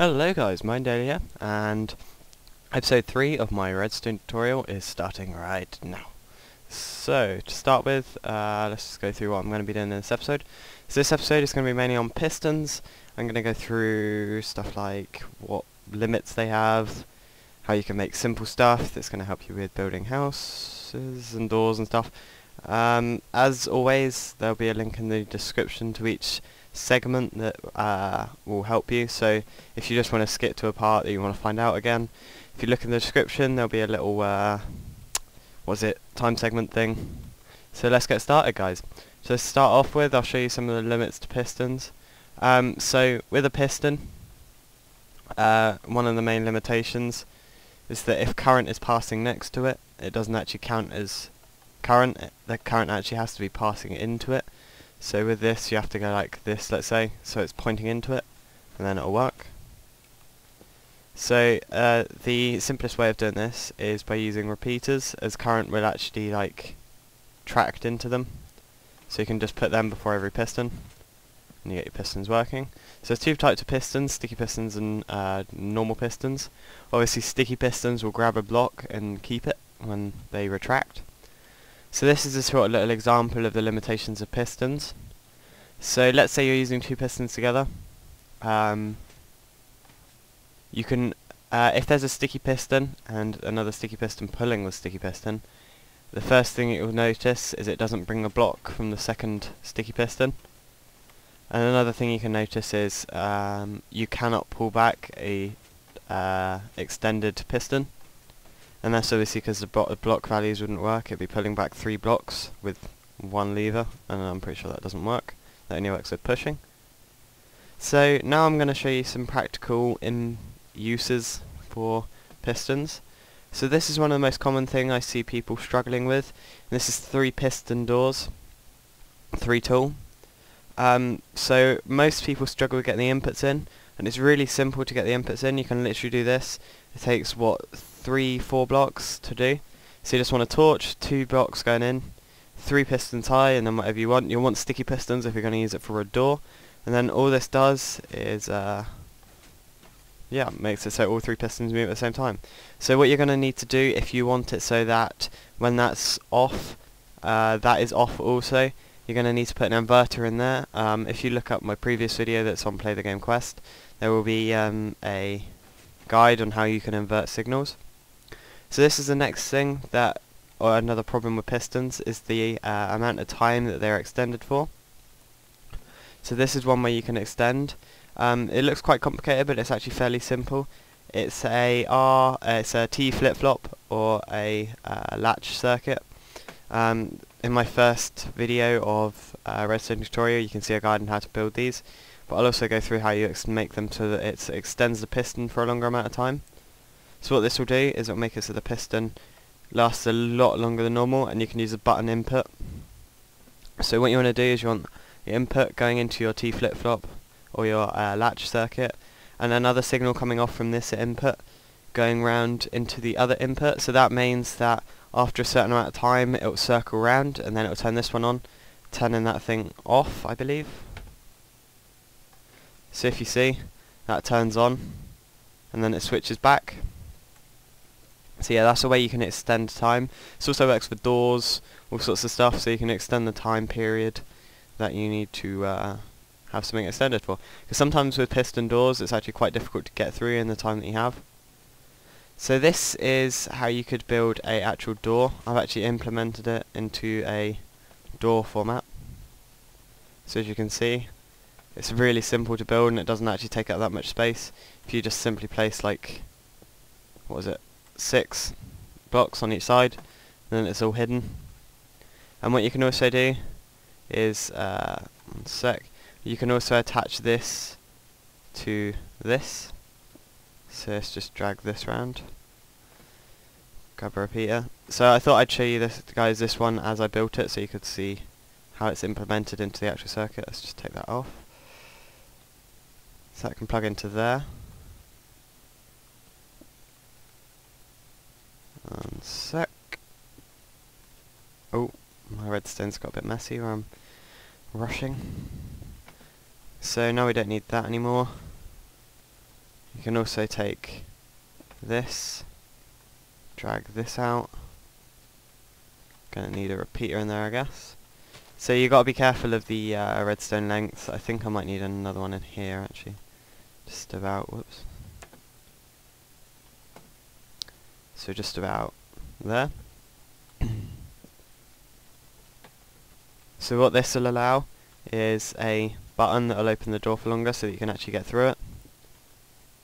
Hello guys, MineDaily here, and episode 3 of my Redstone tutorial is starting right now. So, to start with, let's just go through what I'm going to be doing in this episode. So this episode is going to be mainly on pistons. I'm going to go through stuff like what limits they have, how you can make simple stuff that's going to help you with building houses and doors and stuff. As always, there'll be a link in the description to each segment that will help you, so if you just want to skip to a part that you want to find out again, if you look in the description there'll be a little time segment thing. So let's get started, guys. So to start off with, I'll show you some of the limits to pistons. So with a piston, one of the main limitations is that if current is passing next to it, it doesn't actually count as current. The current actually has to be passing into it. So with this you have to go like this, let's say, so it's pointing into it, and then it'll work. So the simplest way of doing this is by using repeaters, as current will actually like tracked into them. So you can just put them before every piston, and you get your pistons working. So there's two types of pistons, sticky pistons and normal pistons. Obviously sticky pistons will grab a block and keep it when they retract. So this is a sort of little example of the limitations of pistons. So let's say you're using two pistons together. You can, if there's a sticky piston and another sticky piston pulling the sticky piston, the first thing you'll notice is it doesn't bring a block from the second sticky piston. And another thing you can notice is you cannot pull back a extended piston. And that's obviously because the block values wouldn't work. It'd be pulling back 3 blocks with one lever, and I'm pretty sure that doesn't work. That only works with pushing. So now I'm going to show you some practical uses for pistons. So this is one of the most common thing I see people struggling with. And this is 3 piston doors, 3 tool. So most people struggle with getting the inputs in, and it's really simple to get the inputs in. You can literally do this. It takes, what, 3-4 blocks to do. So you just want a torch, 2 blocks going in, 3 pistons high, and then whatever you want. You'll want sticky pistons if you're going to use it for a door. And then all this does is, makes it so all 3 pistons move at the same time. So what you're going to need to do if you want it so that when that's off, that is off also, you're going to need to put an inverter in there. If you look up my previous video that's on Play the Game Quest, there will be a guide on how you can invert signals. So this is the next thing that, or another problem with pistons, is the amount of time that they're extended for. So this is one way you can extend. It looks quite complicated, but it's actually fairly simple. It's a T flip-flop or a latch circuit. In my first video of Redstone tutorial you can see a guide on how to build these, but I'll also go through how you make them so that it extends the piston for a longer amount of time. So what this will do is it will make it so the piston lasts a lot longer than normal, and you can use a button input. So what you want to do is you want your input going into your T flip-flop or your latch circuit, and another signal coming off from this input going round into the other input. So that means that after a certain amount of time it will circle round, and then it will turn this one on, turning that thing off, I believe. So if you see, that turns on, and then it switches back. So yeah, that's a way you can extend time. This also works for doors, all sorts of stuff, so you can extend the time period that you need to have something extended for. Because sometimes with piston doors it's actually quite difficult to get through in the time that you have. So this is how you could build a actual door. I've actually implemented it into a door format. So as you can see, it's really simple to build, and it doesn't actually take up that much space. If you just simply place like, 6 blocks on each side, then it's all hidden. And what you can also do is, one sec, you can also attach this to this. So let's just drag this round. Grab a repeater. So I thought I'd show you this, guys, this one as I built it, so you could see how it's implemented into the actual circuit. Let's just take that off. So that can plug into there. One sec. Oh, my redstone's got a bit messy where I'm rushing. So now we don't need that anymore. can also take this, drag this out. Gonna need a repeater in there, I guess. So you got to be careful of the redstone length. I think I might need another one in here actually. Just about, whoops. So just about there. So what this will allow is a button that will open the door for longer so that you can actually get through it.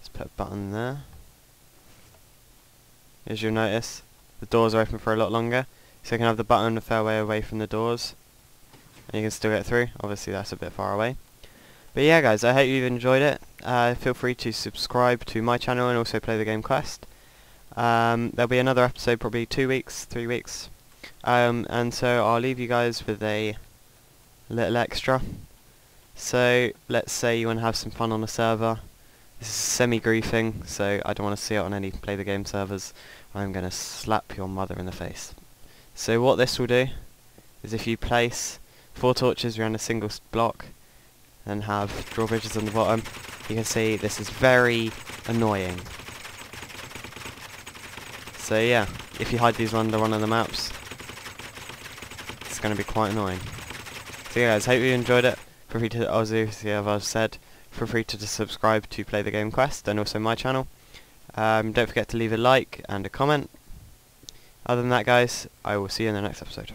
Let's put a button there. As you'll notice, the doors are open for a lot longer. So you can have the button a fair way away from the doors. And you can still get through. Obviously that's a bit far away. But yeah guys, I hope you've enjoyed it. Feel free to subscribe to my channel and also Play the Game Quest. There'll be another episode probably 2 weeks, 3 weeks. And so I'll leave you guys with a little extra. So let's say you want to have some fun on a server. This is semi-griefing, so I don't want to see it on any Play the Game servers. I'm going to slap your mother in the face. So what this will do is if you place 4 torches around a single block and have drawbridges on the bottom, you can see this is very annoying. So yeah, if you hide these under one of the maps, it's going to be quite annoying. So yeah guys, hope you enjoyed it. Feel free to, as I've said, feel free to subscribe to Play the Game Quest and also my channel. Don't forget to leave a like and a comment. Other than that guys, I will see you in the next episode.